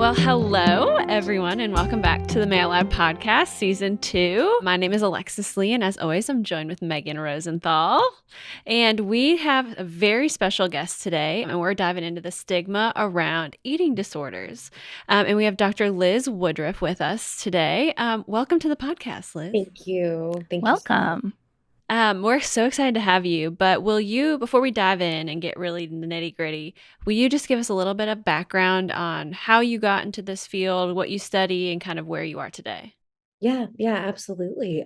Well, hello, everyone, and welcome back to the Mayo Lab podcast, season 2. My name is Alexis Lee, and as always, I'm joined with Megan Rosenthal. And we have a very special guest today, and we're diving into the stigma around eating disorders. And we have Dr. Liz Woodruff with us today. Welcome to the podcast, Liz. Thank you. Welcome. We're so excited to have you, but will you, before we dive in and get really in the nitty gritty, will you just give us a little bit of background on how you got into this field, what you study, and kind of where you are today? Yeah, absolutely.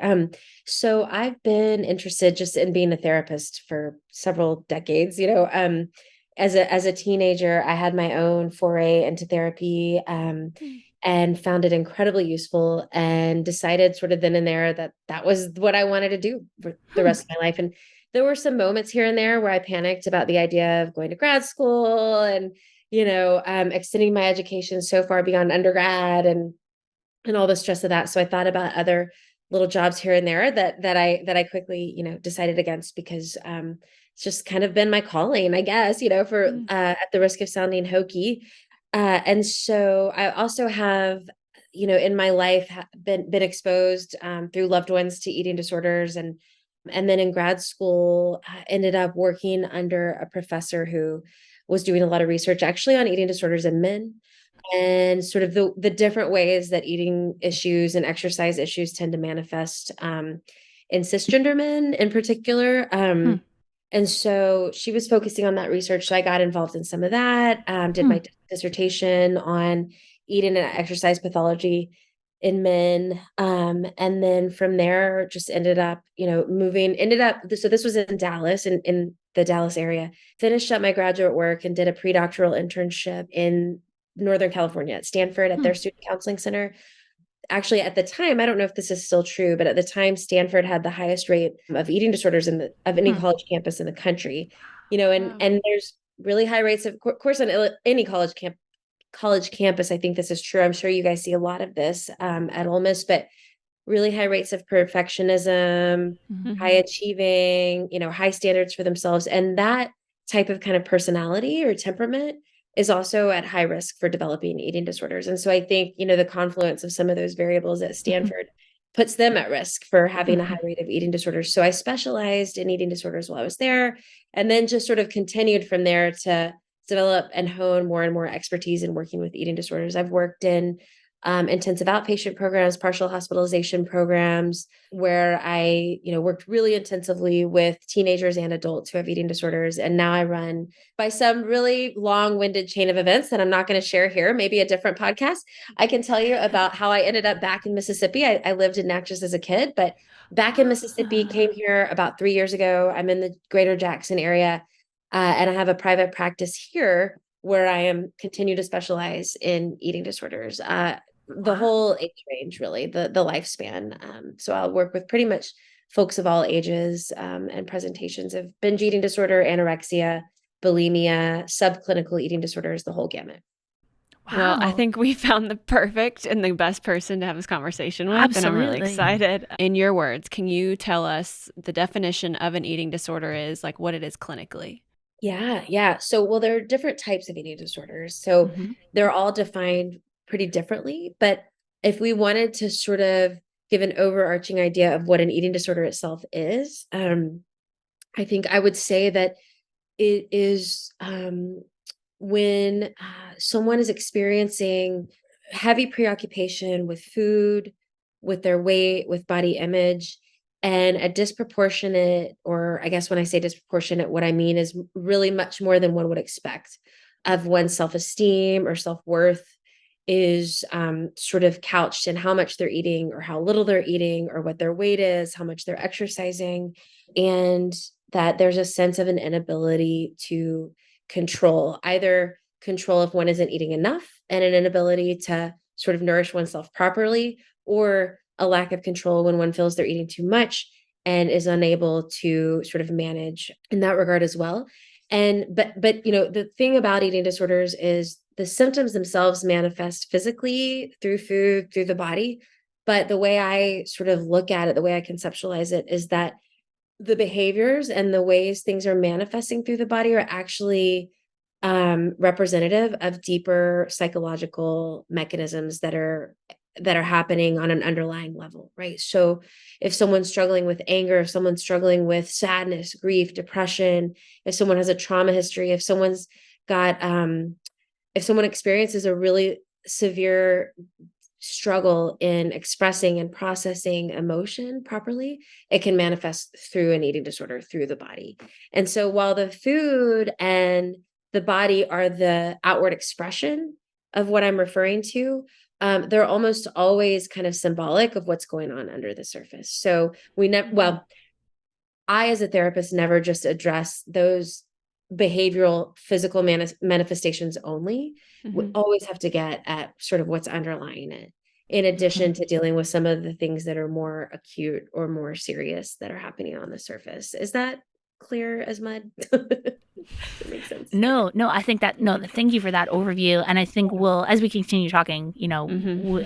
So I've been interested just in being a therapist for several decades. As a teenager, I had my own foray into therapy, and found it incredibly useful, and decided sort of then and there that that was what I wanted to do for the rest of my life. And there were some moments here and there where I panicked about the idea of going to grad school and, extending my education so far beyond undergrad and all the stress of that. So I thought about other little jobs here and there that I quickly, decided against because it's just kind of been my calling, I guess, for at the risk of sounding hokey. And so I also have, in my life been exposed through loved ones to eating disorders, and then in grad school ended up working under a professor who was doing a lot of research actually on eating disorders in men, and sort of the different ways that eating issues and exercise issues tend to manifest in cisgender men in particular. And so she was focusing on that research. So I got involved in some of that, did my dissertation on eating and exercise pathology in men. And then from there, just ended up, so this was in Dallas, in the Dallas area, finished up my graduate work and did a pre-doctoral internship in Northern California at Stanford at their student counseling center. Actually, at the time, I don't know if this is still true, but at the time, Stanford had the highest rate of eating disorders of any college campus in the country. And there's really high rates of course on any college campus. I think this is true. I'm sure you guys see a lot of this at Ole Miss, but really high rates of perfectionism, high achieving, high standards for themselves, and that type of kind of personality or temperament is also at high risk for developing eating disorders. And so I think, the confluence of some of those variables at Stanford puts them at risk for having a high rate of eating disorders. So I specialized in eating disorders while I was there, and then just sort of continued from there to develop and hone more and more expertise in working with eating disorders. I've worked in intensive outpatient programs, partial hospitalization programs, where I, worked really intensively with teenagers and adults who have eating disorders. And now I run, by some really long-winded chain of events that I'm not going to share here, maybe a different podcast, I can tell you about how I ended up back in Mississippi. I lived in Natchez as a kid, but back in Mississippi, came here about 3 years ago. I'm in the greater Jackson area, and I have a private practice here where I am continue to specialize in eating disorders. The whole age range, really, the lifespan. So I'll work with pretty much folks of all ages, and presentations of binge eating disorder, anorexia, bulimia, subclinical eating disorders, the whole gamut. Wow. Well, I think we found the perfect and the best person to have this conversation with. Absolutely. And I'm really excited. In your words, can you tell us the definition of an eating disorder is, like what it is clinically? Yeah. So, well, there are different types of eating disorders. So they're all defined pretty differently. But if we wanted to sort of give an overarching idea of what an eating disorder itself is, I think I would say that it is when someone is experiencing heavy preoccupation with food, with their weight, with body image, and a disproportionate, or I guess when I say disproportionate, what I mean is really much more than one would expect of one's self-esteem or self-worth is sort of couched in how much they're eating or how little they're eating or what their weight is, how much they're exercising, and that there's a sense of an inability to either control if one isn't eating enough and an inability to sort of nourish oneself properly, or a lack of control when one feels they're eating too much and is unable to sort of manage in that regard as well. And but the thing about eating disorders is the symptoms themselves manifest physically through food, through the body. But the way I sort of look at it, the way I conceptualize it, is that the behaviors and the ways things are manifesting through the body are actually representative of deeper psychological mechanisms that are happening on an underlying level, right? So if someone's struggling with anger, if someone's struggling with sadness, grief, depression, if someone has a trauma history, if someone's got if someone experiences a really severe struggle in expressing and processing emotion properly, it can manifest through an eating disorder through the body. And so while the food and the body are the outward expression of what I'm referring to, they're almost always kind of symbolic of what's going on under the surface. So we never, well, I, as a therapist, never just address those behavioral physical manifestations only. We always have to get at sort of what's underlying it, in addition to dealing with some of the things that are more acute or more serious that are happening on the surface. Is that clear as mud? That makes sense. No, I think thank you for that overview. And I think as we continue talking,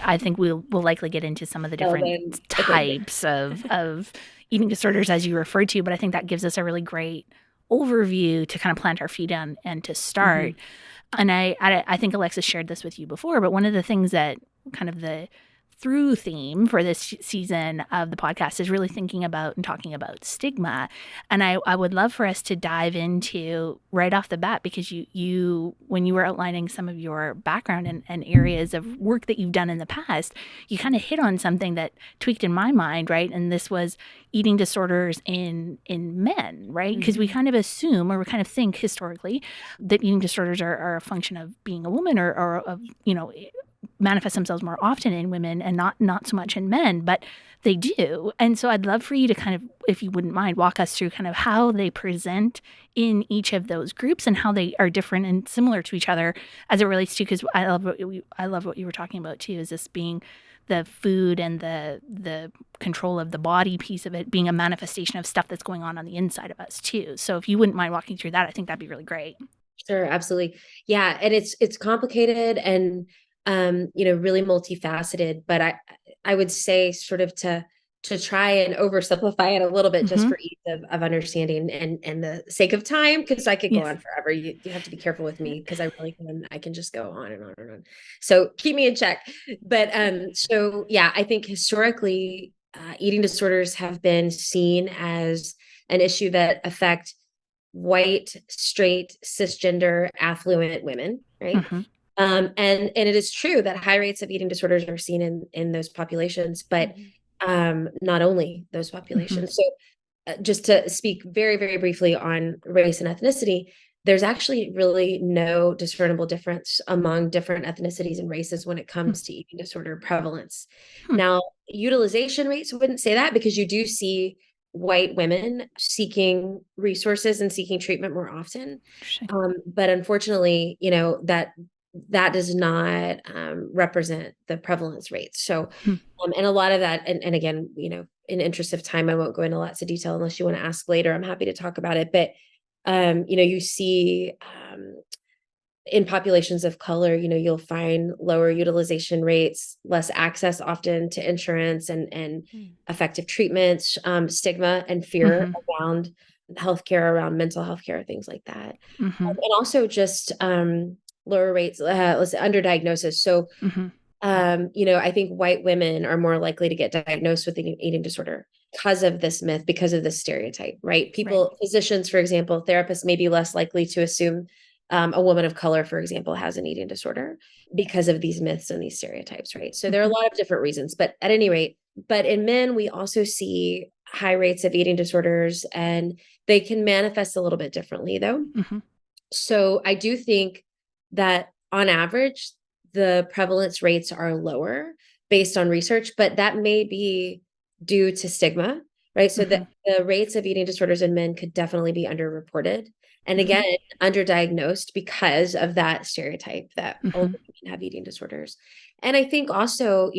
I think we'll likely get into some of the different types of eating disorders as you referred to, but I think that gives us a really great overview to kind of plant our feet on and to start. And I think Alexis shared this with you before, but one of the things that kind of the through theme for this season of the podcast is really thinking about and talking about stigma. And I would love for us to dive into right off the bat, because you when you were outlining some of your background and areas of work that you've done in the past, you kind of hit on something that tweaked in my mind, right? And this was eating disorders in men, right? Because we kind of assume, or we kind of think historically, that eating disorders are a function of being a woman or of, manifest themselves more often in women and not so much in men, but they do. And so I'd love for you to kind of, if you wouldn't mind, walk us through kind of how they present in each of those groups and how they are different and similar to each other as it relates to, because I love what you were talking about too, is this being the food and the control of the body piece of it being a manifestation of stuff that's going on the inside of us too. So if you wouldn't mind walking through that, I think that'd be really great. Sure, absolutely. Yeah, and it's complicated and really multifaceted, but I would say sort of to try and oversimplify it a little bit just for ease of understanding and the sake of time, because I could go on forever. You have to be careful with me, because I can just go on and on and on. So keep me in check. But so yeah, I think historically eating disorders have been seen as an issue that affect white, straight, cisgender, affluent women, right? And it is true that high rates of eating disorders are seen in those populations, but not only those populations. So just to speak very, very briefly on race and ethnicity, there's actually really no discernible difference among different ethnicities and races when it comes to eating disorder prevalence. Now, utilization rates wouldn't say that, because you do see white women seeking resources and seeking treatment more often. But unfortunately, that does not represent the prevalence rates. So, and a lot of that, and again, in interest of time, I won't go into lots of detail unless you want to ask later. I'm happy to talk about it. But, you see in populations of color, you'll find lower utilization rates, less access often to insurance and effective treatments, stigma and fear around healthcare, around mental health care, things like that. And also just lower rates, let's say underdiagnosis. So, I think white women are more likely to get diagnosed with an eating disorder because of this myth, because of this stereotype, right? Physicians, for example, therapists may be less likely to assume a woman of color, for example, has an eating disorder because of these myths and these stereotypes, right? So there are a lot of different reasons, but at any rate, but in men, we also see high rates of eating disorders, and they can manifest a little bit differently though. So I do think that on average, the prevalence rates are lower based on research, but that may be due to stigma, right? So the rates of eating disorders in men could definitely be underreported. And again, underdiagnosed because of that stereotype that older women have eating disorders. And I think also,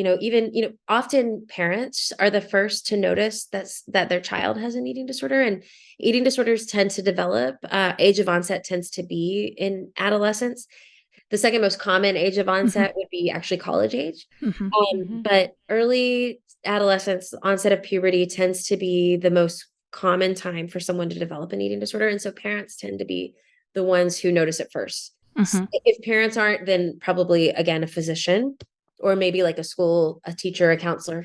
often parents are the first to notice that their child has an eating disorder, and eating disorders tend to develop, age of onset tends to be in adolescence. The second most common age of onset would be actually college age. But early adolescence, onset of puberty tends to be the most common time for someone to develop an eating disorder. And so parents tend to be the ones who notice it first. If parents aren't, then probably, again, a physician, or maybe like a school, a teacher, a counselor.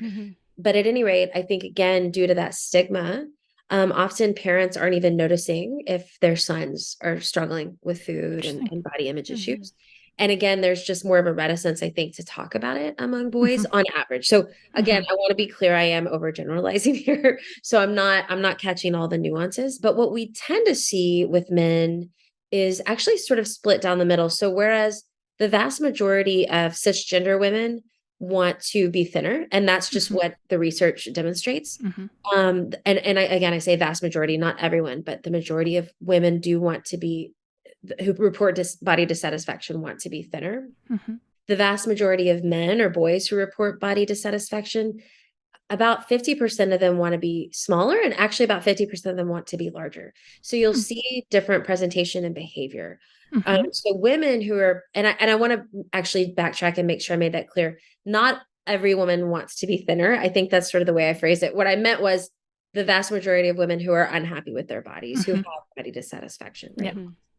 But at any rate, I think, again, due to that stigma, often parents aren't even noticing if their sons are struggling with food and body image issues. And again, there's just more of a reticence, I think, to talk about it among boys on average. So again, I want to be clear, I am overgeneralizing here. So I'm not catching all the nuances. But what we tend to see with men is actually sort of split down the middle. So whereas the vast majority of cisgender women want to be thinner, and that's just what the research demonstrates. And I say vast majority, not everyone, but the majority of women do want to be, who report body dissatisfaction, want to be thinner. The vast majority of men or boys who report body dissatisfaction, about 50% of them want to be smaller, and actually about 50% of them want to be larger. So you'll see different presentation and behavior. So women who are, and I want to actually backtrack and make sure I made that clear. Not every woman wants to be thinner. I think that's sort of the way I phrased it. What I meant was the vast majority of women who are unhappy with their bodies, who have body dissatisfaction, right?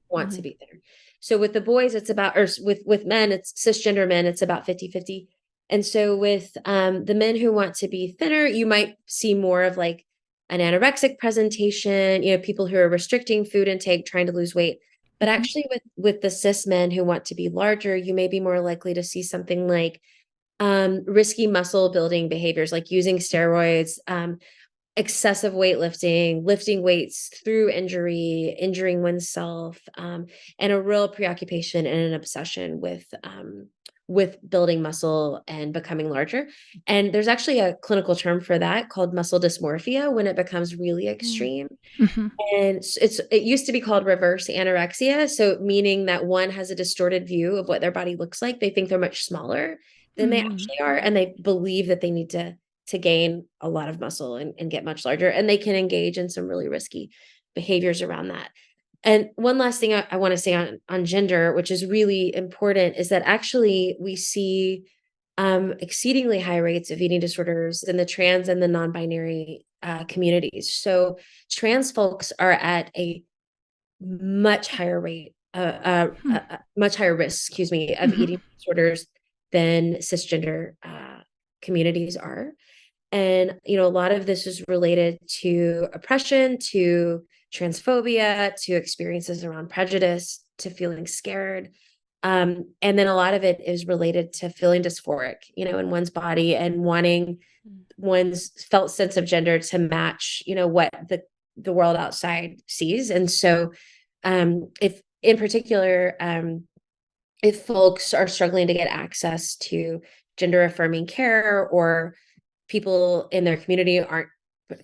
Want to be thinner. So with the boys, it's about, or with men, it's cisgender men, it's about 50-50. And so with the men who want to be thinner, you might see more of like an anorexic presentation, people who are restricting food intake, trying to lose weight. But actually with the cis men who want to be larger, you may be more likely to see something like risky muscle building behaviors, like using steroids, excessive weightlifting, lifting weights through injury, injuring oneself, and a real preoccupation and an obsession with building muscle and becoming larger. And there's actually a clinical term for that called muscle dysmorphia, when it becomes really extreme. And it used to be called reverse anorexia. So meaning that one has a distorted view of what their body looks like. They think they're much smaller than they actually are. And they believe that they need to gain a lot of muscle and get much larger. And they can engage in some really risky behaviors around that. And one last thing I want to say on gender, which is really important, is that actually we see exceedingly high rates of eating disorders in the trans and the non-binary communities. So trans folks are at a much higher rate, much higher risk, of eating disorders than cisgender communities are. And, a lot of this is related to oppression, to transphobia, to experiences around prejudice, to feeling scared. And then a lot of it is related to feeling dysphoric, in one's body, and wanting one's felt sense of gender to match, what the world outside sees. And so if in particular, if folks are struggling to get access to gender affirming care, or people in their community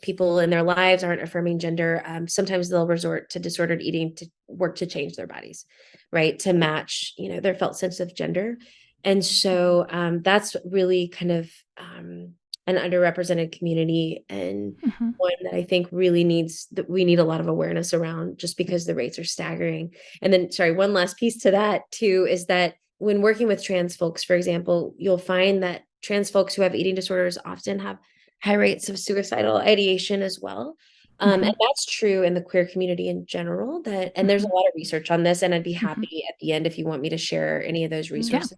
people in their lives aren't affirming gender, sometimes they'll resort to disordered eating to work to change their bodies, right, to match, their felt sense of gender. And so that's really kind of an underrepresented community, and one that I think really we need a lot of awareness around, just because the rates are staggering. And then, one last piece to that too, is that when working with trans folks, for example, you'll find that trans folks who have eating disorders often have high rates of suicidal ideation as well. And that's true in the queer community in general. And there's a lot of research on this, and I'd be happy at the end if you want me to share any of those resources.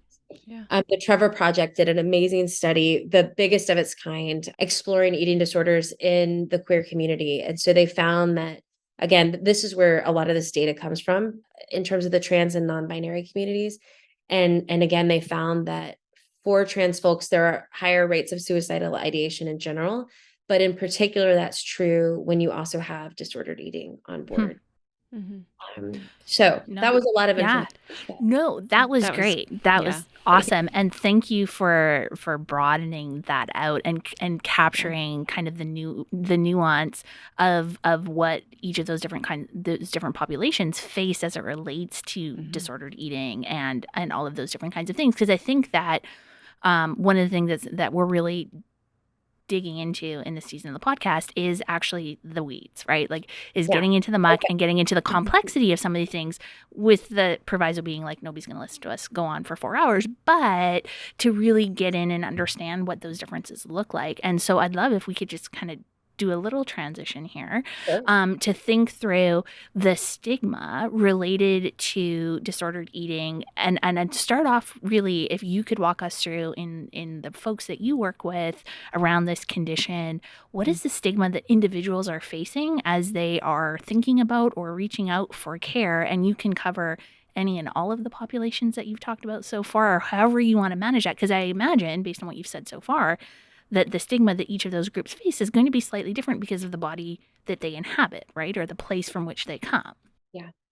The Trevor Project did an amazing study, the biggest of its kind, exploring eating disorders in the queer community. And so they found that, again, this is where a lot of this data comes from in terms of the trans and non-binary communities. And again, they found that for trans folks, there are higher rates of suicidal ideation in general, but in particular, that's true when you also have disordered eating on board. That was a lot of information. No, that was great. That was awesome. And thank you for broadening that out and capturing kind of the nuance of what each of those different populations face as it relates to disordered eating and all of those different kinds of things. Because I think that one of the things that we're really digging into in this season of the podcast is actually the weeds, right? Like is getting into the muck and getting into the complexity of some of these things, with the proviso being like, nobody's going to listen to us go on for 4 hours, but to really get in and understand what those differences look like. And so I'd love if we could just kind of do a little transition here, Sure. to think through the stigma related to disordered eating, and to start off, really, if you could walk us through in the folks that you work with around this condition, what is the stigma that individuals are facing as they are thinking about or reaching out for care? And you can cover any and all of the populations that you've talked about so far, or however you want to manage that. Because I imagine, based on what you've said so far, that the stigma that each of those groups face is going to be slightly different because of the body that they inhabit, right? Or the place from which they come.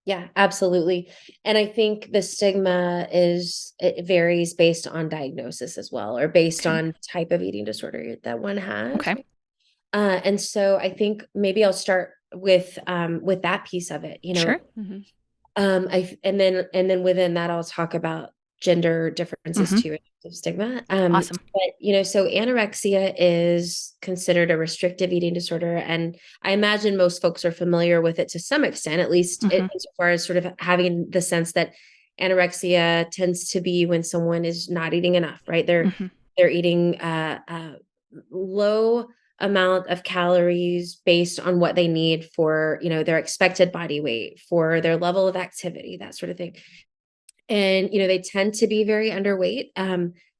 Yeah, absolutely. And I think the stigma it varies based on diagnosis as well, or based on type of eating disorder that one has. Okay. And so I think maybe I'll start with that piece of it, Sure. and then within that, I'll talk about gender differences too, in terms of stigma. Awesome. But, so anorexia is considered a restrictive eating disorder. And I imagine most folks are familiar with it to some extent, at least insofar as sort of having the sense that anorexia tends to be when someone is not eating enough, right? They're eating low amount of calories based on what they need for, their expected body weight, for their level of activity, that sort of thing. And, they tend to be very underweight,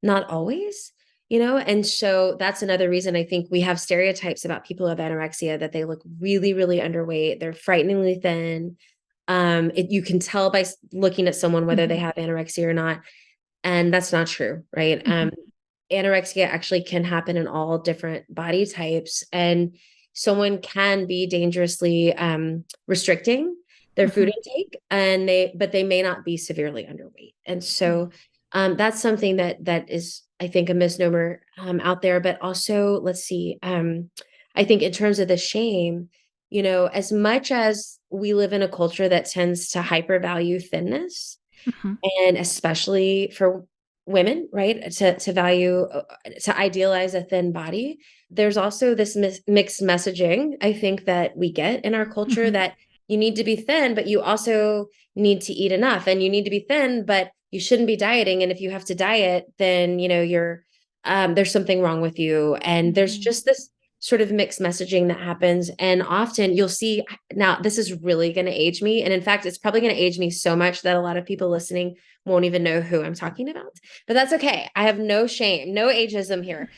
not always, and so that's another reason I think we have stereotypes about people who have anorexia, that they look really, really underweight. They're frighteningly thin. You can tell by looking at someone whether they have anorexia or not. And that's not true, right? Anorexia actually can happen in all different body types, and someone can be dangerously restricting their food intake, but they may not be severely underweight. And so that's something that is, I think, a misnomer out there. But also, let's see, I think in terms of the shame, as much as we live in a culture that tends to hypervalue thinness, and especially for women, right, to value, to idealize a thin body, there's also this mixed messaging, I think, that we get in our culture, that you need to be thin, but you also need to eat enough, and you need to be thin, but you shouldn't be dieting. And if you have to diet, then, you're, there's something wrong with you. And there's just this sort of mixed messaging that happens. And often you'll see, now this is really going to age me. And in fact, it's probably going to age me so much that a lot of people listening won't even know who I'm talking about, but that's okay. I have no shame, no ageism here.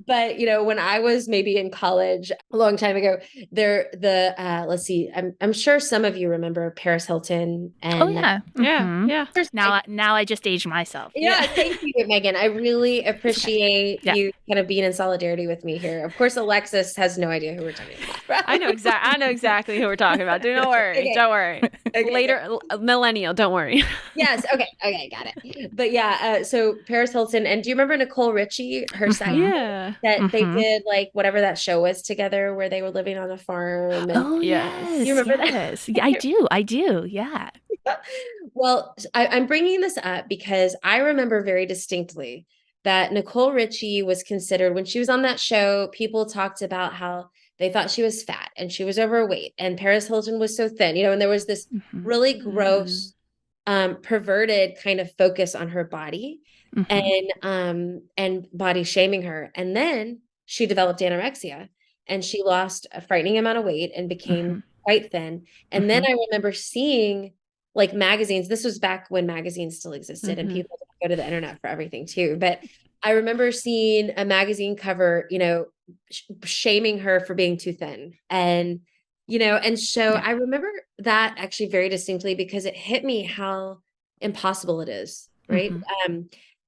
But, when I was maybe in college a long time ago, let's see, I'm sure some of you remember Paris Hilton. And oh yeah. Yeah. Now I just aged myself. Yeah. Thank you, Megan. I really appreciate you kind of being in solidarity with me here. Of course, Alexis has no idea who we're talking about. I know exactly who we're talking about. Don't worry. Okay. Don't worry. Okay, Later, millennial. Don't worry. Yes. Okay. Got it. But yeah. So Paris Hilton, and do you remember Nicole Richie, her side? Yeah. That they did, like, whatever that show was together, where they were living on a farm. And, oh yes. You remember that? I do. Yeah. Well, I'm bringing this up because I remember very distinctly that Nicole Richie was considered, when she was on that show, people talked about how they thought she was fat and she was overweight, and Paris Hilton was so thin, and there was this really gross, perverted kind of focus on her body, and body shaming her. And then she developed anorexia, and she lost a frightening amount of weight and became quite thin. And then I remember seeing, like, magazines. This was back when magazines still existed, and people go to the internet for everything too. But I remember seeing a magazine cover, shaming her for being too thin. And, and so I remember that actually very distinctly, because it hit me how impossible it is. Right.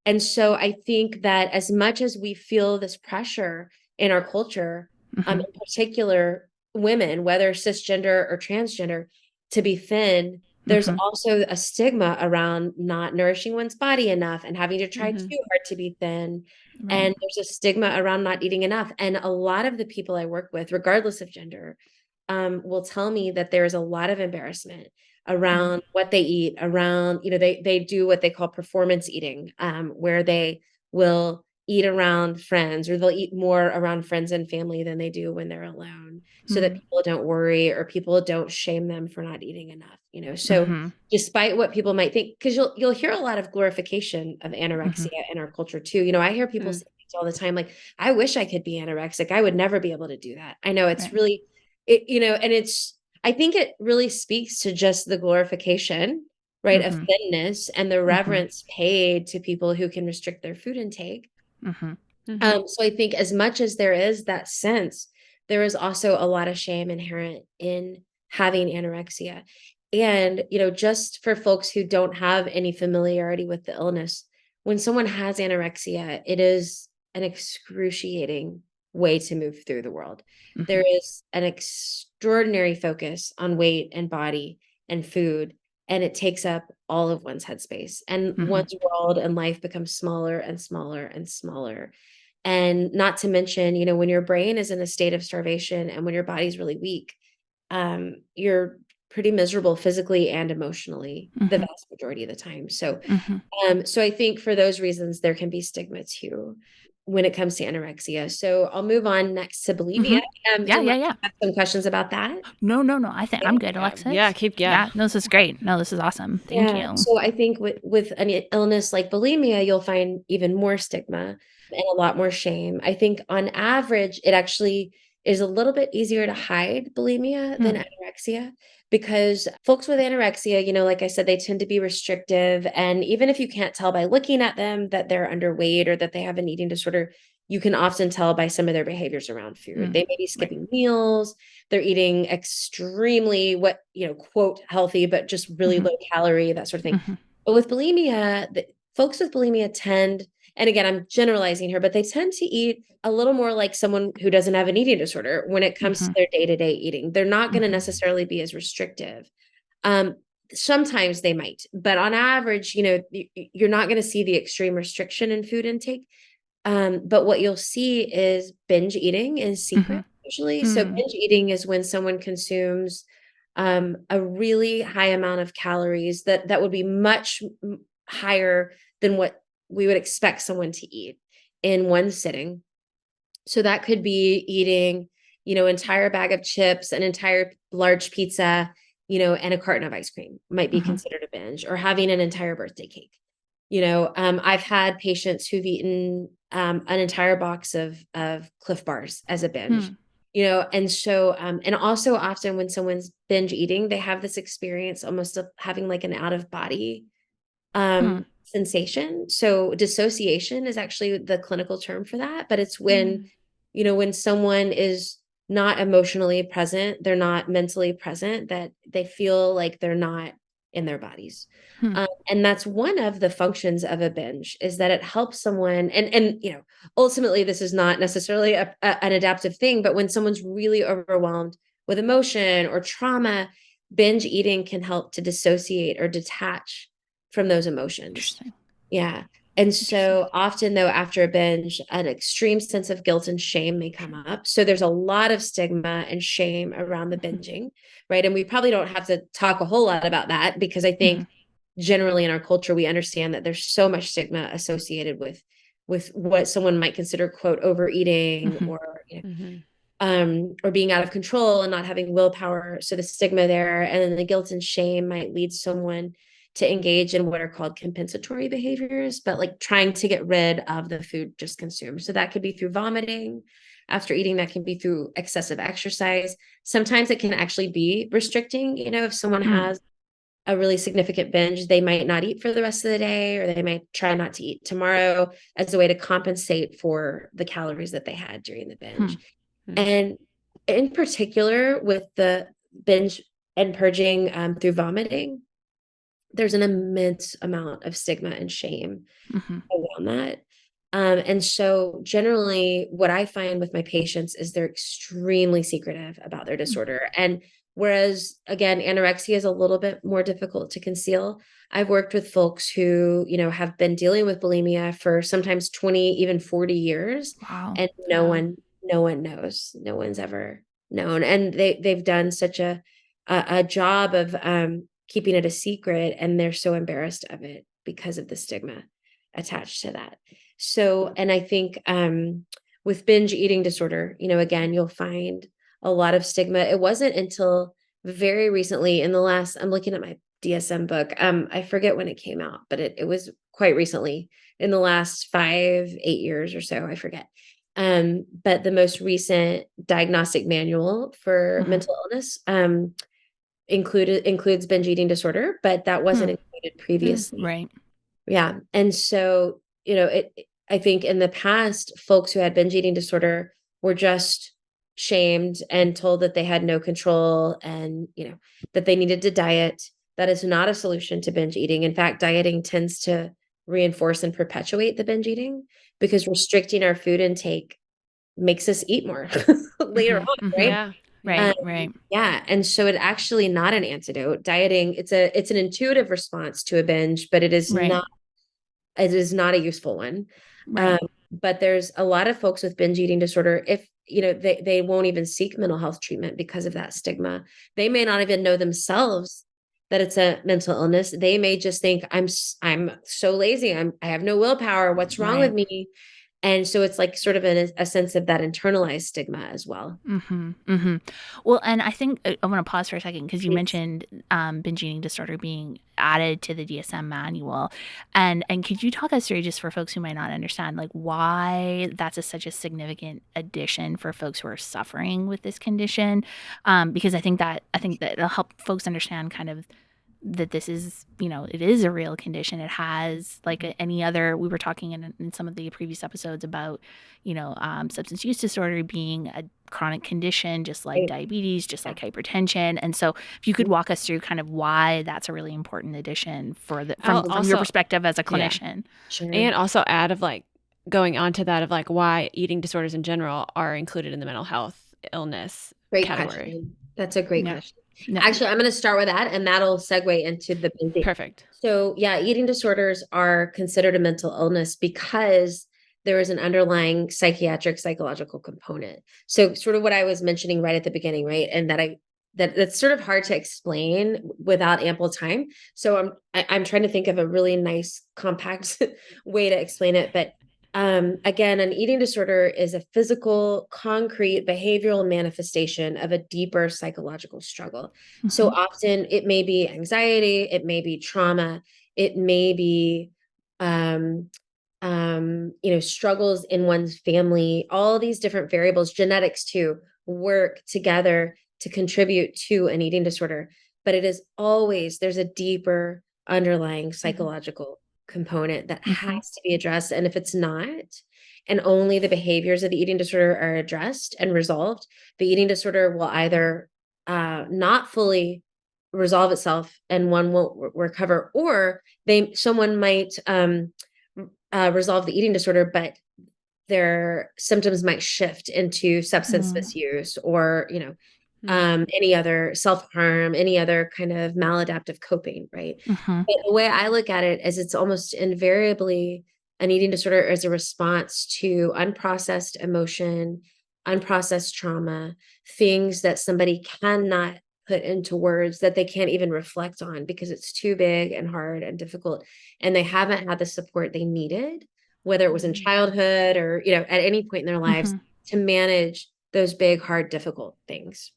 And so I think that as much as we feel this pressure in our culture, in particular women, whether cisgender or transgender, to be thin, there's also a stigma around not nourishing one's body enough and having to try too hard to be thin. And there's a stigma around not eating enough. And a lot of the people I work with, regardless of gender, will tell me that there's a lot of embarrassment around what they eat, around, they do what they call performance eating, where they will eat around friends, or they'll eat more around friends and family than they do when they're alone, so that people don't worry, or people don't shame them for not eating enough, so despite what people might think, because you'll hear a lot of glorification of anorexia in our culture too. I hear people say all the time. Like, I wish I could be anorexic. I would never be able to do that. I know it's Right. really, and I think it really speaks to just the glorification, right, of thinness and the reverence paid to people who can restrict their food intake. So I think as much as there is that sense, there is also a lot of shame inherent in having anorexia. And, just for folks who don't have any familiarity with the illness, when someone has anorexia, it is an excruciating way to move through the world. There is an extraordinary focus on weight and body and food, and it takes up all of one's headspace. And one's world and life becomes smaller and smaller and smaller. And not to mention, when your brain is in a state of starvation and when your body's really weak, you're pretty miserable physically and emotionally the vast majority of the time. So, so I think for those reasons, there can be stigma too when it comes to anorexia. So I'll move on next to bulimia. Yeah. Have some questions about that? No. I think I'm good, Alexis. Yeah. No, this is great. No, this is awesome. Thank you. So I think with an illness like bulimia, you'll find even more stigma and a lot more shame. I think on average, it actually is a little bit easier to hide bulimia than anorexia, because folks with anorexia, like I said, they tend to be restrictive. And even if you can't tell by looking at them that they're underweight or that they have an eating disorder, you can often tell by some of their behaviors around food. They may be skipping meals. They're eating extremely quote healthy, but just really low calorie, that sort of thing. But with bulimia, folks with bulimia tend, and again, I'm generalizing here, but they tend to eat a little more like someone who doesn't have an eating disorder when it comes to their day-to-day eating. They're not going to necessarily be as restrictive. Sometimes they might, but on average, you're not going to see the extreme restriction in food intake. But what you'll see is binge eating in secret, usually. So binge eating is when someone consumes a really high amount of calories that would be much higher than what we would expect someone to eat in one sitting. So that could be eating, entire bag of chips, an entire large pizza, and a carton of ice cream might be considered a binge, or having an entire birthday cake. I've had patients who've eaten an entire box of Cliff Bars as a binge. And so, and also often when someone's binge eating, they have this experience almost of having like an out of body sensation. So dissociation is actually the clinical term for that, but it's when, when someone is not emotionally present, they're not mentally present, that they feel like they're not in their bodies. And that's one of the functions of a binge, is that it helps someone. And ultimately, this is not necessarily an adaptive thing, but when someone's really overwhelmed with emotion or trauma, binge eating can help to dissociate or detach from those emotions. Yeah. And so often, though, after a binge, an extreme sense of guilt and shame may come up. So there's a lot of stigma and shame around the binging, right? And we probably don't have to talk a whole lot about that, because I think generally in our culture, we understand that there's so much stigma associated with what someone might consider, quote, overeating or being out of control and not having willpower. So the stigma there, and then the guilt and shame might lead someone to engage in what are called compensatory behaviors, but like trying to get rid of the food just consumed. So that could be through vomiting after eating. That can be through excessive exercise. Sometimes it can actually be restricting. If someone has a really significant binge, they might not eat for the rest of the day, or they might try not to eat tomorrow as a way to compensate for the calories that they had during the binge. And in particular, with the binge and purging through vomiting, there's an immense amount of stigma and shame around that. And so generally what I find with my patients is they're extremely secretive about their disorder. And whereas, again, anorexia is a little bit more difficult to conceal, I've worked with folks who, have been dealing with bulimia for sometimes 20, even 40 years. Wow. And no one knows. No one's ever known. And they've done such a job of keeping it a secret, and they're so embarrassed of it because of the stigma attached to that. So, and I think with binge eating disorder, again, you'll find a lot of stigma. It wasn't until very recently in the last, I'm looking at my DSM book. I forget when it came out, but it was quite recently in the last 5-8 years or so, I forget. But the most recent diagnostic manual for mental illness includes binge eating disorder, but that wasn't included previously. Right. Yeah. And so, I think in the past, folks who had binge eating disorder were just shamed and told that they had no control and, that they needed to diet. That is not a solution to binge eating. In fact, dieting tends to reinforce and perpetuate the binge eating because restricting our food intake makes us eat more later on, right? Yeah. Right. Yeah. And so it's actually not an antidote. Dieting, it's an intuitive response to a binge, but it is not a useful one. Right. But there's a lot of folks with binge eating disorder, if they won't even seek mental health treatment because of that stigma. They may not even know themselves that it's a mental illness. They may just think I'm so lazy. I have no willpower. What's wrong with me? And so it's like sort of a sense of that internalized stigma as well. Well, and I think I want to pause for a second because you mentioned binge eating disorder being added to the DSM manual, and could you talk us through, just for folks who might not understand, like why that's such a significant addition for folks who are suffering with this condition? Because I think that it'll help folks understand kind of that this is, it is a real condition. It has, like any other, we were talking in some of the previous episodes about, substance use disorder being a chronic condition, just like diabetes, just like hypertension. And so if you could walk us through kind of why that's a really important addition from your perspective as a clinician. Yeah. Sure. And also add of like going on to that of like why eating disorders in general are included in the mental health illness category. Question. That's a great question. Actually, I'm going to start with that, and that'll segue into the binge. Perfect. So yeah, eating disorders are considered a mental illness because there is an underlying psychological component. So sort of what I was mentioning right at the beginning, right? And that's sort of hard to explain without ample time. So I'm trying to think of a really nice, compact way to explain it. But again, an eating disorder is a physical, concrete, behavioral manifestation of a deeper psychological struggle. So often it may be anxiety, it may be trauma, it may be, struggles in one's family. All these different variables, genetics too, work together to contribute to an eating disorder. But it is always, there's a deeper underlying psychological component that has to be addressed. And if it's not, and only the behaviors of the eating disorder are addressed and resolved, the eating disorder will either not fully resolve itself and one won't recover, or someone might resolve the eating disorder, but their symptoms might shift into substance misuse or, any other self-harm, any other kind of maladaptive coping, right? But the way I look at it is it's almost invariably an eating disorder is a response to unprocessed emotion, unprocessed trauma, things that somebody cannot put into words, that they can't even reflect on because it's too big and hard and difficult. And they haven't had the support they needed, whether it was in childhood or, at any point in their lives, to manage those big, hard, difficult things.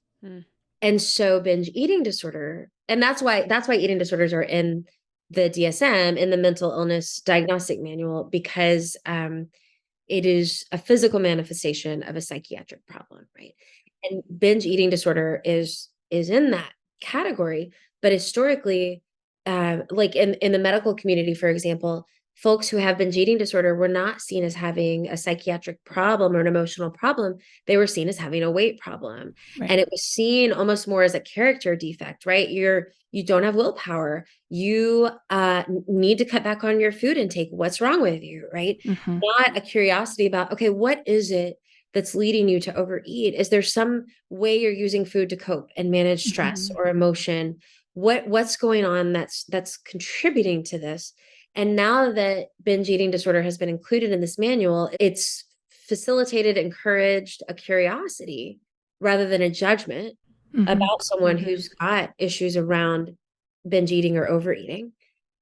And so binge eating disorder, and that's why eating disorders are in the DSM, in the mental illness diagnostic manual, because it is a physical manifestation of a psychiatric problem, right? And binge eating disorder is in that category. But historically, like in the medical community, for example, folks who have binge eating disorder were not seen as having a psychiatric problem or an emotional problem. They were seen as having a weight problem. Right. And it was seen almost more as a character defect, right? You don't have willpower. You need to cut back on your food intake. What's wrong with you, right? Not a curiosity about, okay, what is it that's leading you to overeat? Is there some way you're using food to cope and manage stress or emotion? What's going on that's contributing to this? And now that binge eating disorder has been included in this manual, it's facilitated, encouraged a curiosity rather than a judgment about someone who's got issues around binge eating or overeating.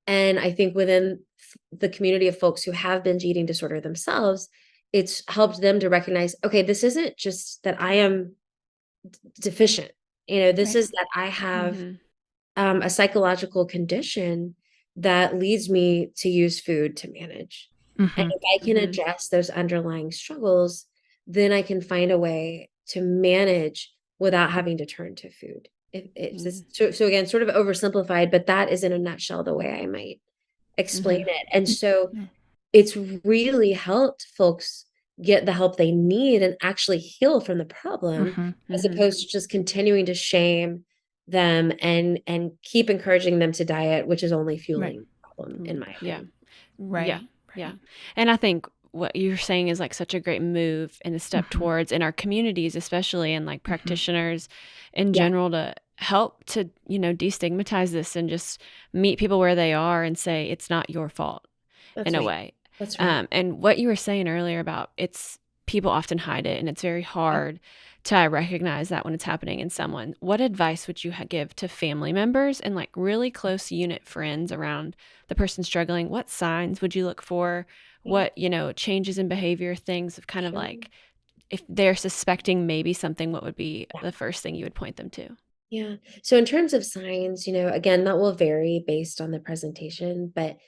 And I think within the community of folks who have binge eating disorder themselves, it's helped them to recognize, okay, this isn't just that I am deficient. This is that I have a psychological condition that leads me to use food to manage. And if I can address those underlying struggles, then I can find a way to manage without having to turn to food. So again, sort of oversimplified, but that is in a nutshell the way I might explain it. And so it's really helped folks get the help they need and actually heal from the problem, as opposed to just continuing to shame them and keep encouraging them to diet, which is only fueling the problem, in my opinion. Yeah. And I think what you're saying is like such a great move and a step towards in our communities, especially, and like practitioners in general, to help to, destigmatize this and just meet people where they are and say, it's not your fault. That's in right. a way. That's right. And what you were saying earlier about people often hide it, and it's very hard to recognize that when it's happening in someone. What advice would you give to family members and like really close unit friends around the person struggling? What signs would you look for? What, changes in behavior, things of kind of like, if they're suspecting maybe something, what would be the first thing you would point them to? Yeah. So in terms of signs, again, that will vary based on the presentation, but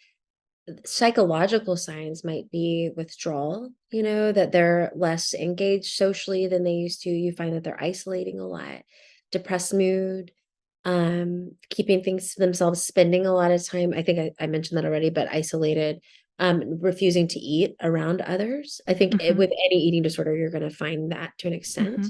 psychological signs might be withdrawal, that they're less engaged socially than they used to. You find that they're isolating a lot, depressed mood, keeping things to themselves, spending a lot of time. I think I mentioned that already, but isolated, refusing to eat around others. I think with any eating disorder, you're going to find that to an extent.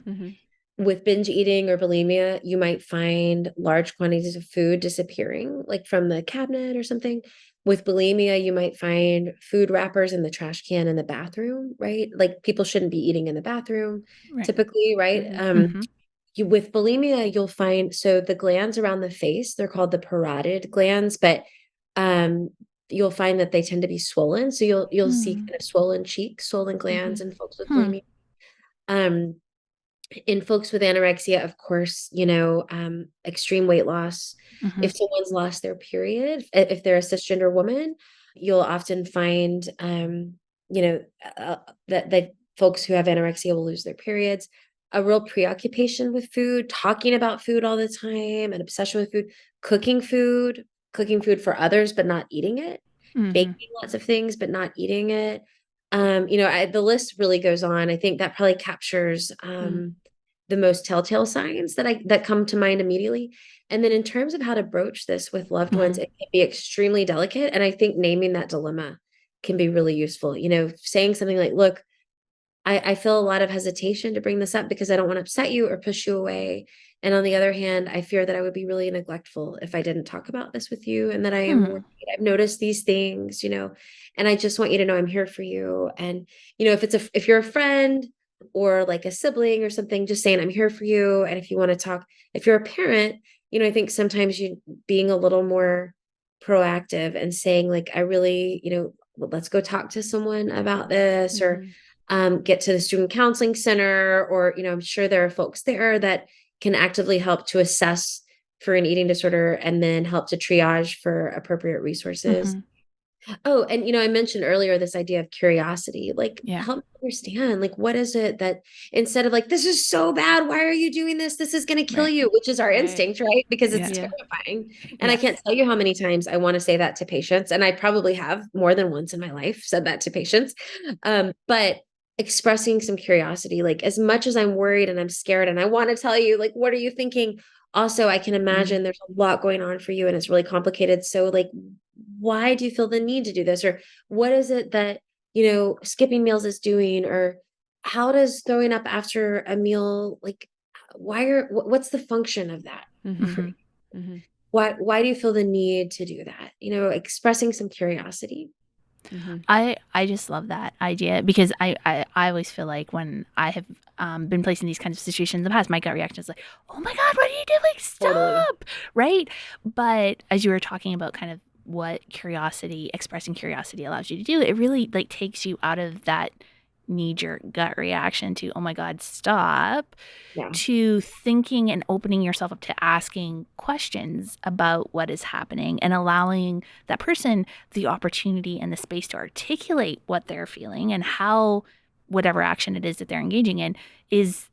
With binge eating or bulimia, you might find large quantities of food disappearing, like from the cabinet or something. With bulimia, you might find food wrappers in the trash can in the bathroom, right? Like people shouldn't be eating in the bathroom, typically, right? With bulimia, you'll find, so the glands around the face, they're called the parotid glands, but you'll find that they tend to be swollen. So you'll see kind of swollen cheeks, swollen glands in folks with bulimia. In folks with anorexia, of course, extreme weight loss. If someone's lost their period, if they're a cisgender woman, you'll often find, that folks who have anorexia will lose their periods. A real preoccupation with food, talking about food all the time, an obsession with food, cooking food for others, but not eating it, baking lots of things, but not eating it. The list really goes on. I think that probably captures the most telltale signs that come to mind immediately. And then in terms of how to broach this with loved ones, it can be extremely delicate. And I think naming that dilemma can be really useful. Saying something like, look, I feel a lot of hesitation to bring this up because I don't want to upset you or push you away. And on the other hand, I fear that I would be really neglectful if I didn't talk about this with you, and that I am worried. I've noticed these things, and I just want you to know I'm here for you. And, if you're a friend or like a sibling or something, just saying I'm here for you. And if you want to talk, if you're a parent, I think sometimes you being a little more proactive and saying like, I really, let's go talk to someone about this, or get to the student counseling center, or, I'm sure there are folks there that can actively help to assess for an eating disorder and then help to triage for appropriate resources. Oh, and I mentioned earlier this idea of curiosity, like help me understand, like, what is it that, instead of like, this is so bad, why are you doing this? This is going to kill you, which is our instinct, right? Because it's terrifying. And I can't tell you how many times I want to say that to patients. And I probably have more than once in my life said that to patients. But expressing some curiosity, like, as much as I'm worried and I'm scared and I want to tell you, like, what are you thinking? Also, I can imagine there's a lot going on for you and it's really complicated. So like, why do you feel the need to do this? Or what is it that, skipping meals is doing? Or how does throwing up after a meal, like, what's the function of that? Why do you feel the need to do that? Expressing some curiosity. I just love that idea, because I always feel like when I have been placed in these kinds of situations in the past, my gut reaction is like, oh my God, what are you doing? Stop. Totally. Right. But as you were talking about kind of what expressing curiosity allows you to do, it really like takes you out of that knee-jerk gut reaction to, oh my God, stop, to thinking and opening yourself up to asking questions about what is happening and allowing that person the opportunity and the space to articulate what they're feeling and how whatever action it is that they're engaging in is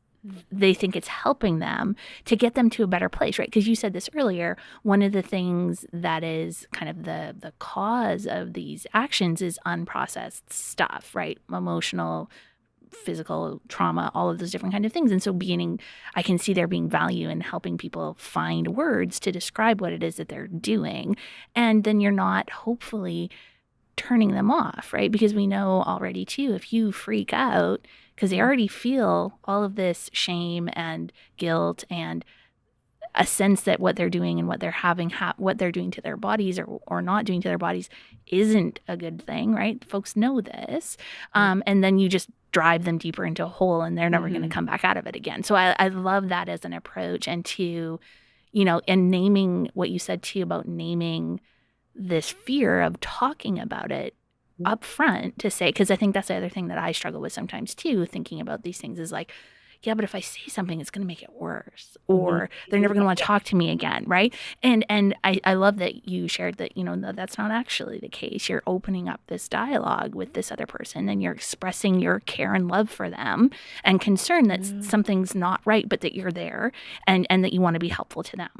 they think it's helping them to get them to a better place, right? Because you said this earlier, one of the things that is kind of the cause of these actions is unprocessed stuff, right? Emotional, physical trauma, all of those different kind of things. And so I can see there being value in helping people find words to describe what it is that they're doing. And then you're not hopefully turning them off, right? Because we know already too, if you freak out, because they already feel all of this shame and guilt and a sense that what they're doing and what they're what they're doing to their bodies or not doing to their bodies isn't a good thing, right? Folks know this. And then you just drive them deeper into a hole and they're never going to come back out of it again. So I love that as an approach. And and naming what you said too about naming this fear of talking about it up front to say, because I think that's the other thing that I struggle with sometimes too, thinking about these things is like, yeah, but if I say something, it's going to make it worse, or they're never going to want to talk to me again, right? And I love that you shared that, that's not actually the case. You're opening up this dialogue with this other person and you're expressing your care and love for them and concern that something's not right, but that you're there and that you want to be helpful to them.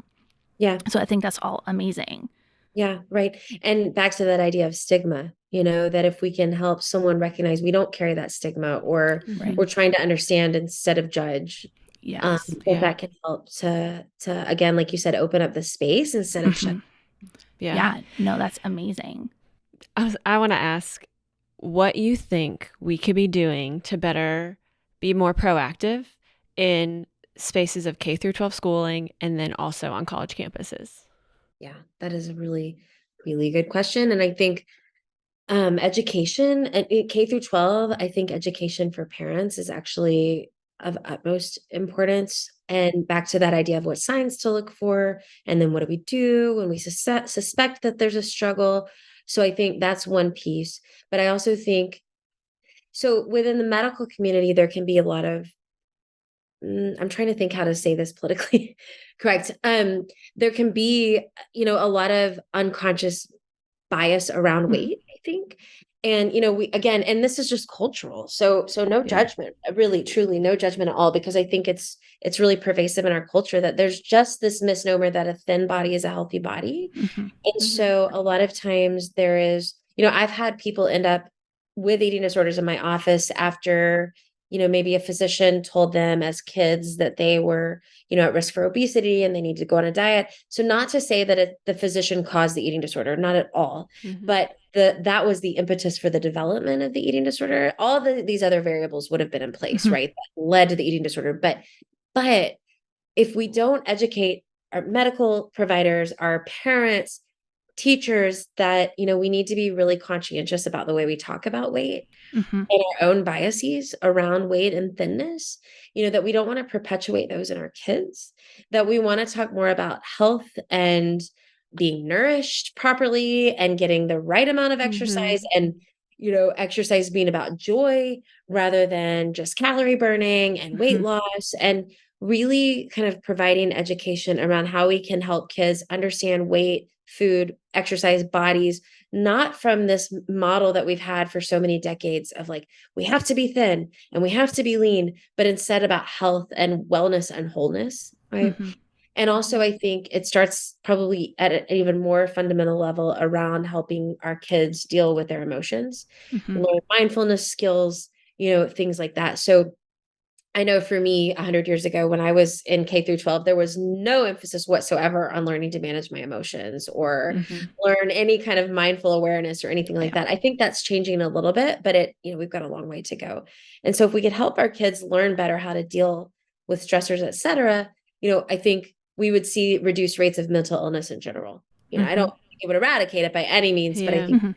Yeah. So I think that's all amazing. Yeah, right. And back to that idea of stigma, that if we can help someone recognize we don't carry that stigma, or we're trying to understand instead of judge. Yes. That can help to again, like you said, open up the space instead of shut. Yeah. No, that's amazing. I want to ask what you think we could be doing to better be more proactive in spaces of K through 12 schooling and then also on college campuses. Yeah, that is a really, really good question. And I think education and K through 12, I think education for parents is actually of utmost importance. And back to that idea of what signs to look for, and then what do we do when we suspect that there's a struggle. So I think that's one piece. But I also think, so within the medical community, there can be a lot of, I'm trying to think how to say this politically correct. There can be, a lot of unconscious bias around weight, I think. And, and this is just cultural. So no judgment, really, truly no judgment at all, because I think it's really pervasive in our culture that there's just this misnomer that a thin body is a healthy body. And so a lot of times there is, I've had people end up with eating disorders in my office after, maybe a physician told them as kids that they were, at risk for obesity and they need to go on a diet. So not to say that the physician caused the eating disorder, not at all, but that was the impetus for the development of the eating disorder. All these other variables would have been in place, right? That led to the eating disorder. But if we don't educate our medical providers, our parents, teachers, that, we need to be really conscientious about the way we talk about weight and our own biases around weight and thinness, that we don't want to perpetuate those in our kids, that we want to talk more about health and being nourished properly and getting the right amount of exercise and, exercise being about joy rather than just calorie burning and weight loss, and really kind of providing education around how we can help kids understand weight, food, exercise, bodies, not from this model that we've had for so many decades of like, we have to be thin and we have to be lean, but instead about health and wellness and wholeness, right? And also, I think it starts probably at an even more fundamental level around helping our kids deal with their emotions, learn mindfulness skills, things like that. So I know for me, 100 years ago, when I was in K through 12, there was no emphasis whatsoever on learning to manage my emotions or learn any kind of mindful awareness or anything like that. I think that's changing a little bit, but we've got a long way to go. And so if we could help our kids learn better how to deal with stressors, et cetera, I think we would see reduced rates of mental illness in general. I don't think it would eradicate it by any means, but I think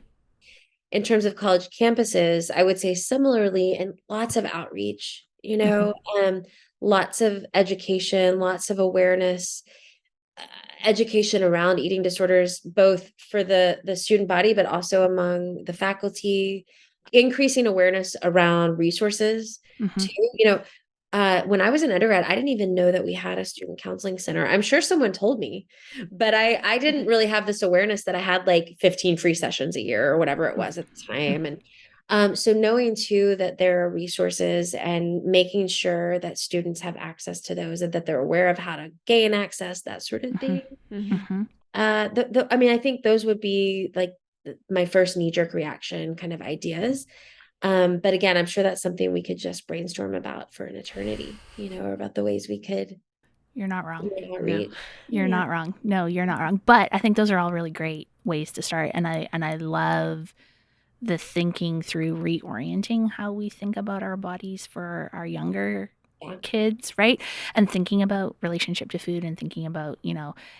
in terms of college campuses, I would say similarly, and lots of outreach, lots of education, lots of awareness, education around eating disorders, both for the student body, but also among the faculty, increasing awareness around resources too. When I was an undergrad, I didn't even know that we had a student counseling center. I'm sure someone told me, but I didn't really have this awareness that I had like 15 free sessions a year or whatever it was at the time. And So knowing too that there are resources and making sure that students have access to those and that they're aware of how to gain access, that sort of thing. I mean, I think those would be like my first knee-jerk reaction kind of ideas. But again, I'm sure that's something we could just brainstorm about for an eternity, or about the ways we could. You're not wrong. You're not wrong. No, you're not wrong. But I think those are all really great ways to start. And I love the thinking through reorienting how we think about our bodies for our younger kids, right? And thinking about relationship to food and thinking about,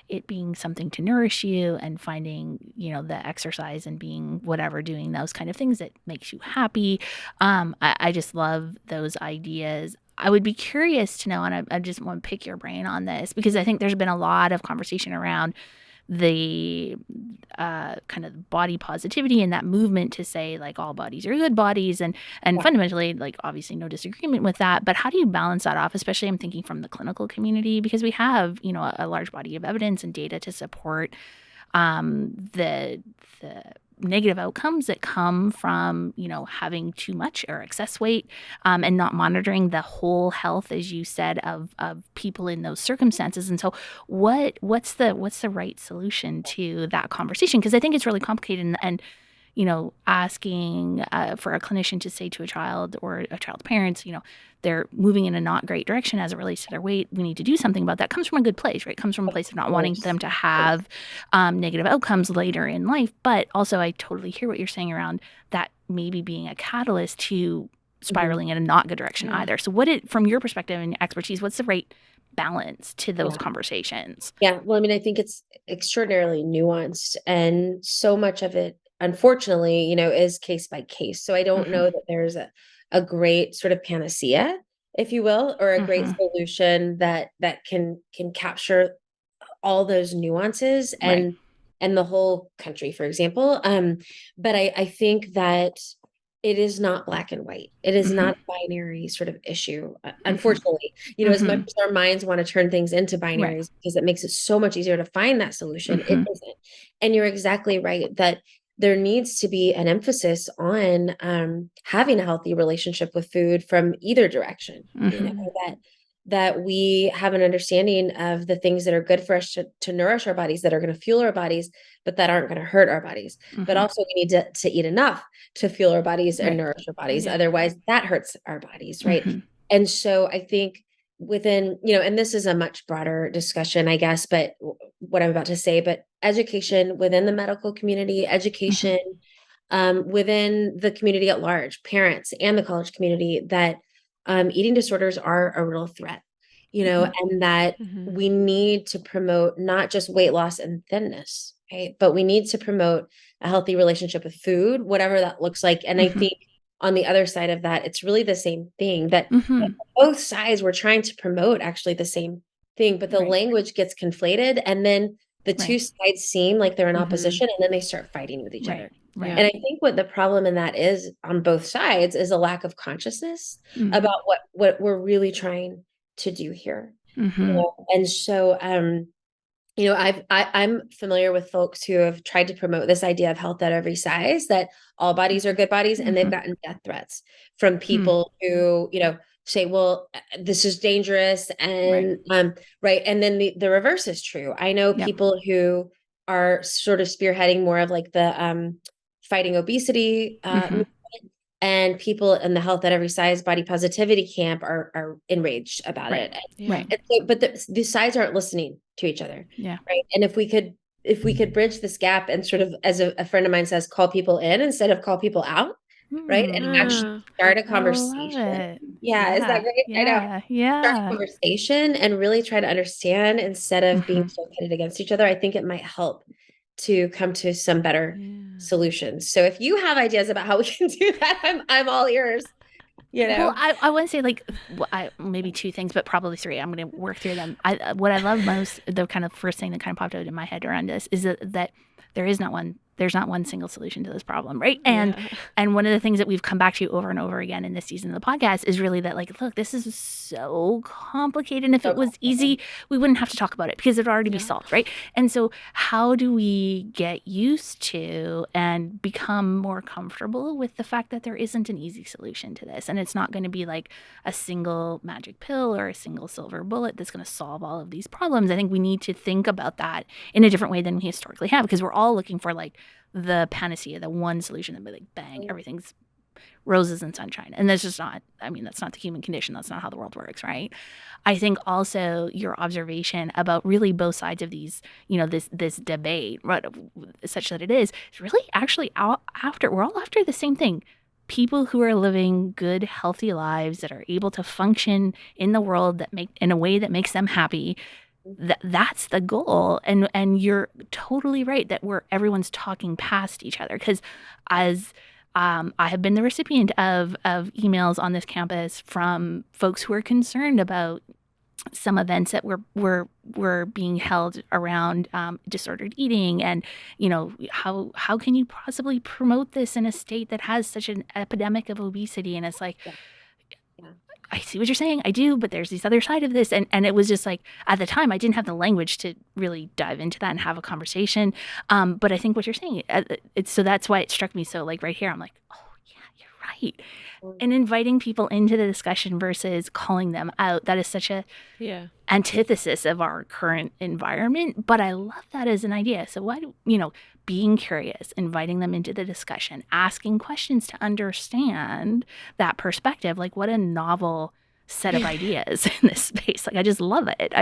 it being something to nourish you and finding, the exercise and being whatever, doing those kind of things that makes you happy. I just love those ideas. I would be curious to know, and I just want to pick your brain on this, because I think there's been a lot of conversation around the kind of body positivity and that movement to say like all bodies are good bodies and fundamentally, like, obviously no disagreement with that, but how do you balance that off? Especially I'm thinking from the clinical community, because we have, a large body of evidence and data to support the negative outcomes that come from, having too much or excess weight, and not monitoring the whole health, as you said, of people in those circumstances. And so what's the right solution to that conversation? Because I think it's really complicated and asking for a clinician to say to a child or a child's parents, they're moving in a not great direction as it relates to their weight, we need to do something about that, comes from a good place, right? It comes from a place of not wanting them to have negative outcomes later in life. But also, I totally hear what you're saying around that maybe being a catalyst to spiraling in a not good direction either. So from your perspective and expertise, what's the right balance to those conversations? Yeah, well, I mean, I think it's extraordinarily nuanced, and so much of it, unfortunately, is case by case. So I don't know that there's a great sort of panacea, if you will, or a great solution that can capture all those nuances and the whole country, for example. But I think that it is not black and white. It is not a binary sort of issue. Unfortunately, as much as our minds want to turn things into binaries because it makes it so much easier to find that solution, it isn't. And you're exactly right that there needs to be an emphasis on having a healthy relationship with food from either direction. That we have an understanding of the things that are good for us to nourish our bodies, that are going to fuel our bodies, but that aren't going to hurt our bodies. But also we need to eat enough to fuel our bodies and nourish our bodies. Otherwise that hurts our bodies, right? And so I think within, and this is a much broader discussion, I guess, but what I'm about to say, but education within the medical community, education within the community at large, parents and the college community, that eating disorders are a real threat, and that we need to promote not just weight loss and thinness, right? But we need to promote a healthy relationship with food, whatever that looks like. And I think on the other side of that, it's really the same thing, that both sides were trying to promote actually the same thing, but the language gets conflated, and then the two sides seem like they're in opposition, and then they start fighting with each other. And I think what the problem in that is on both sides is a lack of consciousness about what we're really trying to do here. And so, I'm familiar with folks who have tried to promote this idea of health at every size, that all bodies are good bodies, and they've gotten death threats from people who, say, well, this is dangerous. And, and then the reverse is true. I know people who are sort of spearheading more of like the, fighting obesity, movement, and people in the health at every size body positivity camp are enraged about it. And so, but the sides aren't listening to each other. Right. And if we could bridge this gap and sort of, as a friend of mine says, call people in instead of call people out. Right. And actually start a conversation. Is that great? I know. Start a conversation and really try to understand instead of being so pitted against each other. I think it might help to come to some better solutions. So if you have ideas about how we can do that, I'm all ears. Well, I want to say like maybe two things, but probably three. I'm going to work through them. What I love most, the kind of first thing that kind of popped out in my head around this is that there is not one there's not one single solution to this problem, right? And one of the things that we've come back to over and over again in this season of the podcast is really that, like, look, this is so complicated. And if it was easy, we wouldn't have to talk about it because it'd already be solved, right? And so how do we get used to and become more comfortable with the fact that there isn't an easy solution to this? And it's not going to be like a single magic pill or a single silver bullet that's going to solve all of these problems. I think we need to think about that in a different way than we historically have, because we're all looking for like the panacea, the one solution that be like, bang, everything's roses and sunshine. And that's just not, I mean, that's not the human condition. That's not how the world works, right? I think also your observation about really both sides of these, you know, this debate, right, such that it is really actually we're all after the same thing. People who are living good, healthy lives that are able to function in the world in a way that makes them happy. That's the goal. And you're totally right that everyone's talking past each other, because as I have been the recipient of emails on this campus from folks who are concerned about some events that were being held around disordered eating, and you know, how can you possibly promote this in a state that has such an epidemic of obesity? And it's like, I see what you're saying. I do, but there's this other side of this. And it was just like, at the time, I didn't have the language to really dive into that and have a conversation. But I think what you're saying, so that's why it struck me. So like right here, I'm like, oh yeah, you're right. And inviting people into the discussion versus calling them out, that is such a antithesis of our current environment. But I love that as an idea. So why do, you know, being curious, inviting them into the discussion, asking questions to understand that perspective, like what a novel set of ideas in this space. Like, I just love it.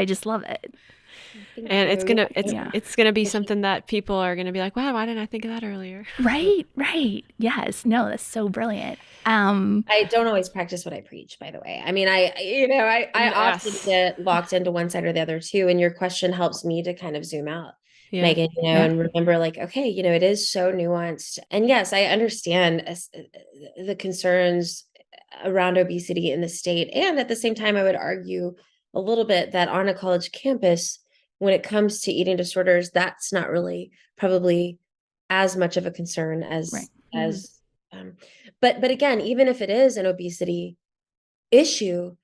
And it's gonna be something that people are gonna be like, wow, why didn't I think of that earlier? Right. Yes. No, that's so brilliant. I don't always practice what I preach, by the way. I mean, I often get locked into one side or the other too. And your question helps me to kind of zoom out, Megan, you know, and remember like, okay, you know, it is so nuanced. And yes, I understand the concerns around obesity in the state. And at the same time, I would argue a little bit that on a college campus, when it comes to eating disorders, that's not really probably as much of a concern as but again, even if it is an obesity issue,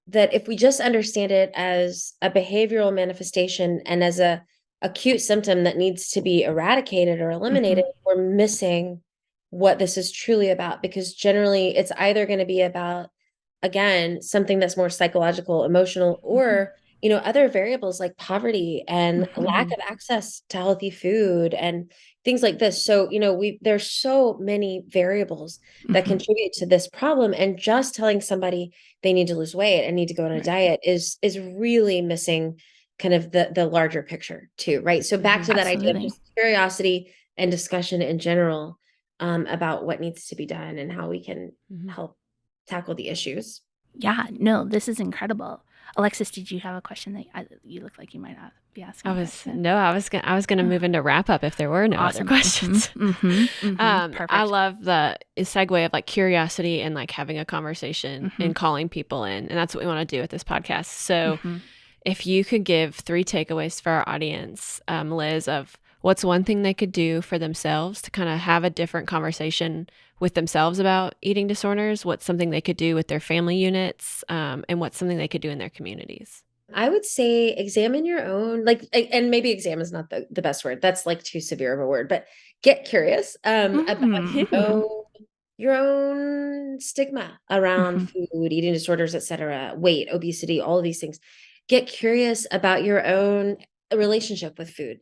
that if we just understand it as a behavioral manifestation and as a acute symptom that needs to be eradicated or eliminated, we're missing what this is truly about, because generally it's either going to be about, again, something that's more psychological, emotional, or you know, other variables like poverty and lack of access to healthy food and things like this. So, you know, there's so many variables that contribute to this problem, and just telling somebody they need to lose weight and need to go on a diet is really missing kind of the larger picture too, right? So back to that idea of just curiosity and discussion in general about what needs to be done and how we can help tackle the issues. Yeah, no, this is incredible. Alexis, did you have a question that you look like you might be asking? I was gonna move into wrap up if there were no other questions. I love the segue of like curiosity and like having a conversation and calling people in, and that's what we want to do with this podcast. So if you could give 3 takeaways for our audience, Liz, of what's one thing they could do for themselves to kind of have a different conversation with themselves about eating disorders, what's something they could do with their family units, and what's something they could do in their communities? I would say examine your own, like, and maybe exam is not the best word. That's like too severe of a word, but get curious about your own stigma around food, eating disorders, etc., weight, obesity, all of these things. Get curious about your own relationship with food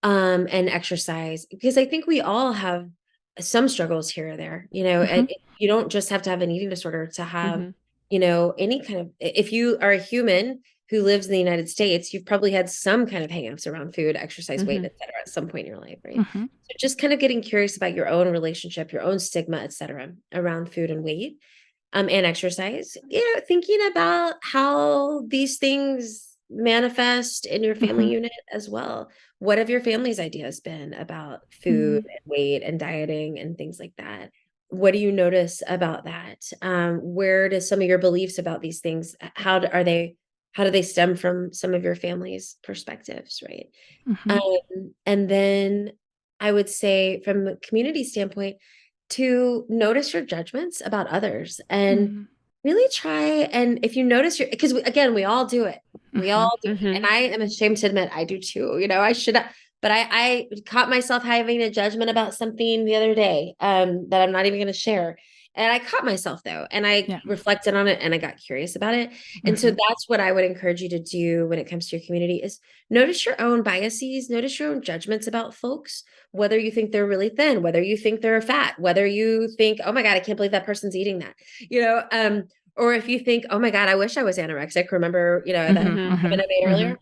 and exercise, because I think we all have some struggles here or there, you know, and you don't just have to have an eating disorder to have, you know, any kind of, if you are a human who lives in the United States, you've probably had some kind of hangups around food, exercise, weight, et cetera, at some point in your life, right? So just kind of getting curious about your own relationship, your own stigma, et cetera, around food and weight and exercise, you know, thinking about how these things manifest in your family unit as well. What have your family's ideas been about food and weight and dieting and things like that? What do you notice about that? Where do some of your beliefs about these things, how do they stem from some of your family's perspectives, right? And then I would say from a community standpoint, to notice your judgments about others and really try. And if you notice because again, we all do it. We all do. And I am ashamed to admit I do too. I should have, but I caught myself having a judgment about something the other day that I'm not even going to share. And I caught myself though, and I reflected on it and I got curious about it. And so that's what I would encourage you to do when it comes to your community is notice your own biases, notice your own judgments about folks, whether you think they're really thin, whether you think they're fat, whether you think, oh my God, I can't believe that person's eating that, or if you think, oh my God, I wish I was anorexic. Remember, that comment I made earlier.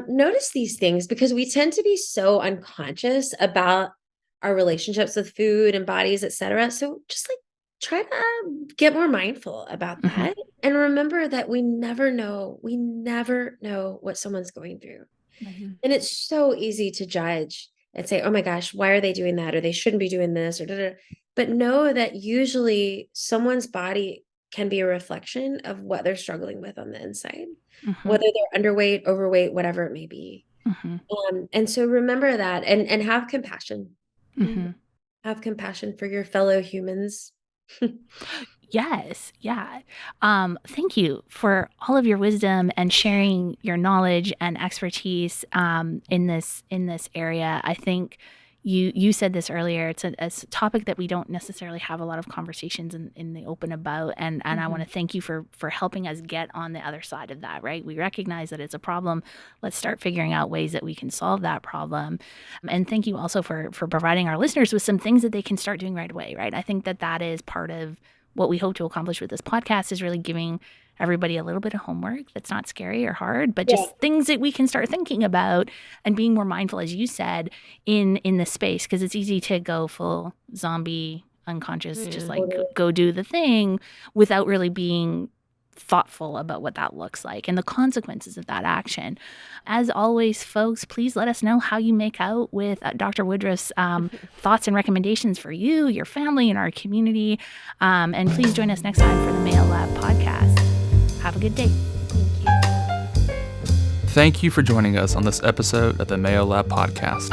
Notice these things because we tend to be so unconscious about our relationships with food and bodies, etc. So just try to get more mindful about that and remember that we never know what someone's going through. And it's so easy to judge and say, oh my gosh, why are they doing that? Or they shouldn't be doing this or da-da-da. But know that usually someone's body can be a reflection of what they're struggling with on the inside, whether they're underweight, overweight, whatever it may be. And so remember that and have compassion. Have compassion for your fellow humans. Yes. Yeah. Thank you for all of your wisdom and sharing your knowledge and expertise in this area. I think you said this earlier. It's a topic that we don't necessarily have a lot of conversations in the open about, and I want to thank you for helping us get on the other side of that. Right? We recognize that it's a problem. Let's start figuring out ways that we can solve that problem. And thank you also for providing our listeners with some things that they can start doing right away. Right? I think that is part of what we hope to accomplish with this podcast is really giving everybody a little bit of homework that's not scary or hard, but just things that we can start thinking about and being more mindful, as you said, in this space, because it's easy to go full zombie unconscious, just go do the thing without really being thoughtful about what that looks like and the consequences of that action. As always, folks, please let us know how you make out with Dr. Woodruff's thoughts and recommendations for you, your family, and our community. And please join us next time for the Mayo Lab podcast. Have a good day. Thank you. Thank you for joining us on this episode of the Mayo Lab podcast.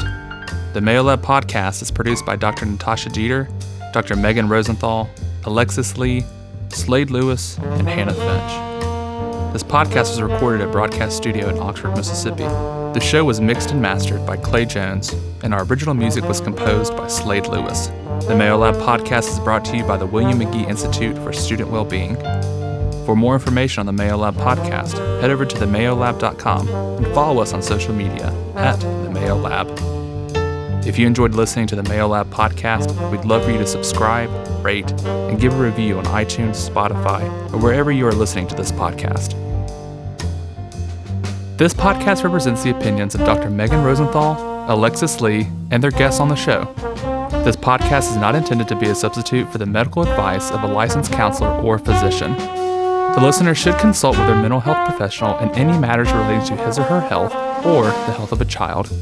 The Mayo Lab podcast is produced by Dr. Natasha Jeter, Dr. Megan Rosenthal, Alexis Lee, Slade Lewis, and Hannah Finch. This podcast was recorded at Broadcast Studio in Oxford, Mississippi. The show was mixed and mastered by Clay Jones, and our original music was composed by Slade Lewis. The Mayo Lab podcast is brought to you by the William Magee Institute for Student Wellbeing. For more information on the Mayo Lab podcast, head over to themayolab.com and follow us on social media at the Mayo Lab. If you enjoyed listening to the Mayo Lab podcast, we'd love for you to subscribe, rate, and give a review on iTunes, Spotify, or wherever you are listening to this podcast. This podcast represents the opinions of Dr. Megan Rosenthal, Alexis Lee, and their guests on the show. This podcast is not intended to be a substitute for the medical advice of a licensed counselor or physician. The listener should consult with their mental health professional in any matters relating to his or her health or the health of a child.